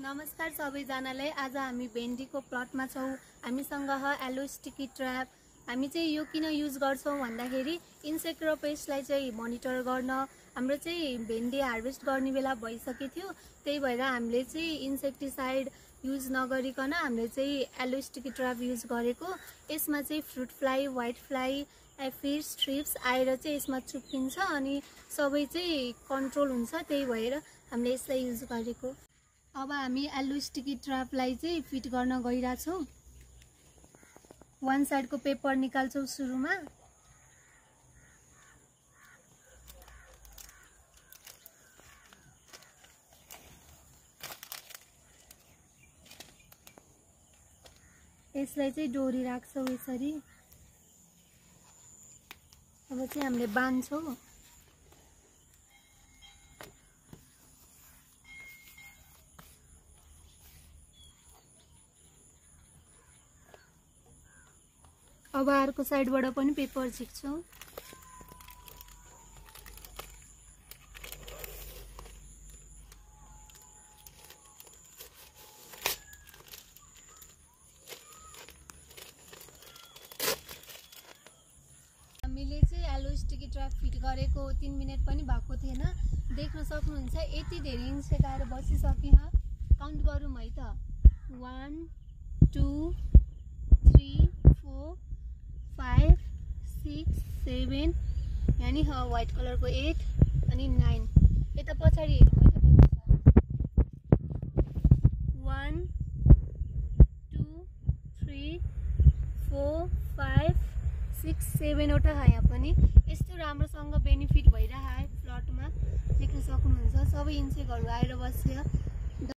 नमस्कार सबैजनालाई। आज हामी भेन्डीको प्लटमा छौँ। हामीसँग एलो स्टिकी ट्र्याप। हामी चाहिँ यो किन युज गर्छौँ भन्दाखेरि इन्सेक्ट र पेस्टलाई चाहिँ मोनिटर गर्न। हाम्रो चाहिँ भेन्डी हार्भेस्ट गर्ने बेला भइसकेको थियो, त्यही भएर हामीले चाहिँ इन्सेक्टिसाइड युज नगरिकन हामीले चाहिँ एलो स्टिकी ट्र्याप युज गरेको। यसमा चाहिँ fruit fly, white fly, aphids, thrips आएर चाहिँ यसमा चुप्किन्छ अनि सबै चाहिँ कन्ट्रोल हुन्छ, त्यही भएर हामीले यसलाई युज गरेको। अब हामी एलो स्टिकी ट्र्यापलाई चाहिँ फिट गर्न गइरहेछौँ। वान साइडको पेपर निकाल्छौँ सुरुमा। यसलाई चाहिँ डोरी राख्छौँ यसरी। अब चाहिँ हामीले बाँध्छौँ। अब अर्को साइडबाट पनि पेपर झिक्छौँ। हामीले चाहिँ एलो स्टिकी ट्र्याप फिट गरेको 3 मिनट पनि भएको थिएन। देख्न सक्नुहुन्छ यति धेरै इन्सेक्ट आएर बसिसकिन। काउन्ट गरौँ है त। 1 2 3 4 5 6 7 यानी व्हाइट कलरको 8 अनि 9। यता पछाडि हेरौँ है त। 1 2 3 4 5 6 7 वटा यहाँ पनि यस्तो राम्रोसँग बेनिफिट भइरहेको प्लटमा देख्न सक्नुहुन्छ। सबै इन्सेक्टहरू आएर बस्यो।